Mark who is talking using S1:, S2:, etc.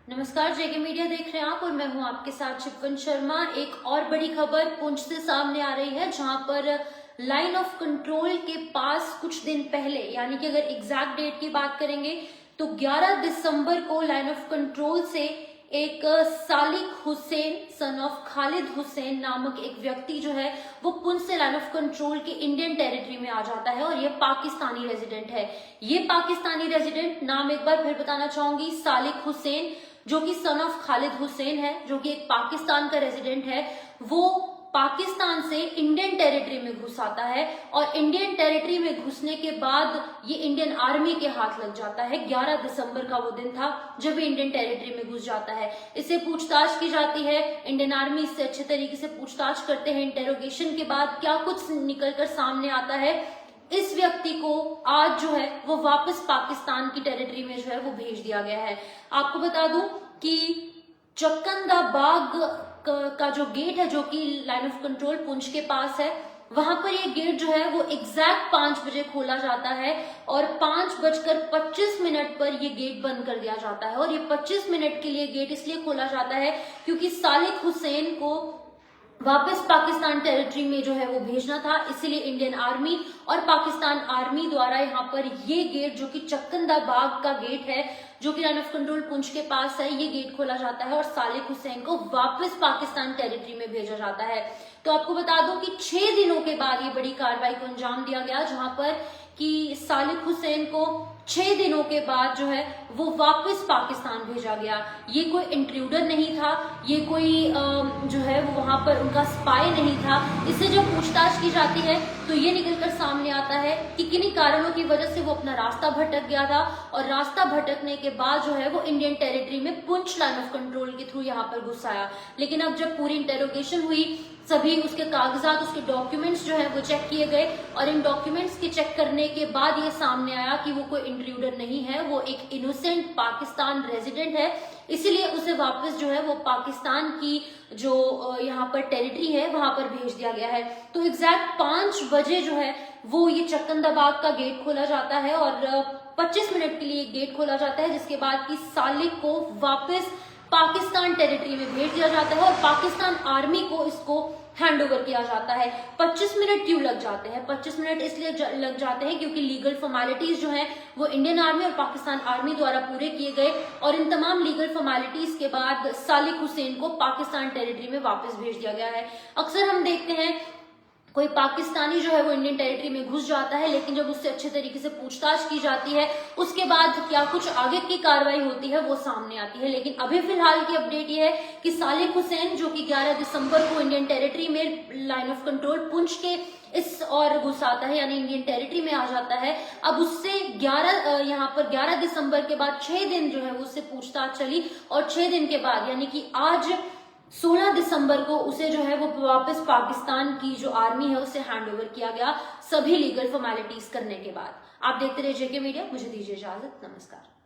S1: नमस्कार, जेके मीडिया देख रहे हैं आप और मैं हूं आपके साथ शिपवन शर्मा। एक और बड़ी खबर पुंछ से सामने आ रही है, जहां पर लाइन ऑफ कंट्रोल के पास कुछ दिन पहले, यानी कि अगर एग्जैक्ट डेट की बात करेंगे तो 11 दिसंबर को लाइन ऑफ कंट्रोल से एक सालिक हुसैन सन ऑफ खालिद हुसैन नामक एक व्यक्ति जो है वो पुंछ से लाइन ऑफ कंट्रोल के इंडियन टेरिटरी में आ जाता है और ये पाकिस्तानी रेजिडेंट है। ये पाकिस्तानी रेजिडेंट, नाम एक बार फिर बताना चाहूंगी, सालिक हुसैन, जो कि सन ऑफ खालिद हुसैन है, जो कि एक पाकिस्तान का रेजिडेंट है। वो पाकिस्तान से इंडियन टेरिटरी में घुस आता है और इंडियन टेरिटरी में घुसने के बाद ये इंडियन आर्मी के हाथ लग जाता है। 11 दिसंबर का वो दिन था जब ये इंडियन टेरिटरी में घुस जाता है। इससे पूछताछ की जाती है, इंडियन आर्मी इससे अच्छे तरीके से पूछताछ करते हैं। इंटेरोगेशन के बाद क्या कुछ निकलकर सामने आता है, इस व्यक्ति को आज जो है वो वापस पाकिस्तान की टेरिटरी में जो है वो भेज दिया गया है। आपको बता दूं कि चक्कंदा बाग का जो गेट है, जो कि लाइन ऑफ कंट्रोल पुंछ के पास है, वहां पर ये गेट जो है वो एग्जैक्ट 5 बजे खोला जाता है और 5:25 पर ये गेट बंद कर दिया जाता है। और ये 25 मिनट के लिए गेट इसलिए खोला जाता है क्योंकि सालिक हुसैन को वापस पाकिस्तान टेरिटरी में जो है वो भेजना था, इसीलिए इंडियन आर्मी और पाकिस्तान आर्मी द्वारा यहाँ पर ये गेट, जो कि चक्कंदा बाग का गेट है, जो कि लाइन ऑफ कंट्रोल पुंछ के पास है, ये गेट खोला जाता है और सालिक हुसैन को वापस पाकिस्तान टेरिटरी में भेजा जाता है। तो आपको बता दूं कि 6 दिनों के बाद ये बड़ी कार्रवाई को अंजाम दिया गया, जहां पर कि सालिक हुसैन को 6 दिनों के बाद जो है वो वापस पाकिस्तान भेजा गया। ये कोई इंट्रूडर नहीं था, ये कोई जो है वो वहां पर उनका स्पाई नहीं था। इससे जब पूछताछ की जाती है तो ये निकलकर सामने आता है कि किन्हीं कारणों की वजह से वो अपना रास्ता भटक गया था और रास्ता भटकने के बाद जो है वो इंडियन टेरिटरी में पुंछ लाइन ऑफ कंट्रोल के थ्रू यहाँ पर घुस आया। लेकिन अब जब पूरी इंटेरोगेशन हुई, सभी उसके कागजात, उसके डॉक्यूमेंट्स जो है वो चेक किए गए और इन डॉक्यूमेंट्स के चेक करने के बाद ये सामने आया कि वो कोई इंट्रूडर नहीं है, वो एक इनोसेंट पाकिस्तान रेजिडेंट है। इसीलिए उसे वापस जो है वो पाकिस्तान की जो यहाँ पर टेरिटरी है वहां पर भेज दिया गया है। तो एग्जैक्ट 5 बजे जो है वो ये चक्कंदा बाग का गेट खोला जाता है और 25 मिनट के लिए गेट खोला जाता है, जिसके बाद की सालिक को वापस पाकिस्तान टेरिटरी में भेज दिया जाता है और पाकिस्तान आर्मी को इसको हैंड ओवर किया जाता है। 25 मिनट क्यों लग जाते हैं? 25 मिनट इसलिए लग जाते हैं क्योंकि लीगल फॉर्मेलिटीज जो हैं वो इंडियन आर्मी और पाकिस्तान आर्मी द्वारा पूरे किए गए और इन तमाम लीगल फॉर्मेलिटीज के बाद सालिक हुसैन को पाकिस्तान टेरिटरी में वापस भेज दिया गया है। अक्सर हम देखते हैं कोई पाकिस्तानी जो है वो इंडियन टेरिटरी में घुस जाता है, लेकिन जब उससे अच्छे तरीके से पूछताछ की जाती है उसके बाद क्या कुछ आगे की कार्रवाई होती है वो सामने आती है। लेकिन अभी फिलहाल की अपडेट ये है कि सालिक हुसैन, जो कि 11 दिसंबर को इंडियन टेरिटरी में लाइन ऑफ कंट्रोल पुंछ के इस और घुस आता है, यानी इंडियन टेरिटरी में आ जाता है। अब उससे 11 दिसंबर के बाद 6 दिन जो है वो उससे पूछताछ चली और 6 दिन के बाद, यानी कि आज 16 दिसंबर को उसे जो है वो वापस पाकिस्तान की जो आर्मी है उसे हैंड ओवर किया गया, सभी लीगल फॉर्मेलिटीज करने के बाद। आप देखते रहिए जेके मीडिया, मुझे दीजिए इजाजत, नमस्कार।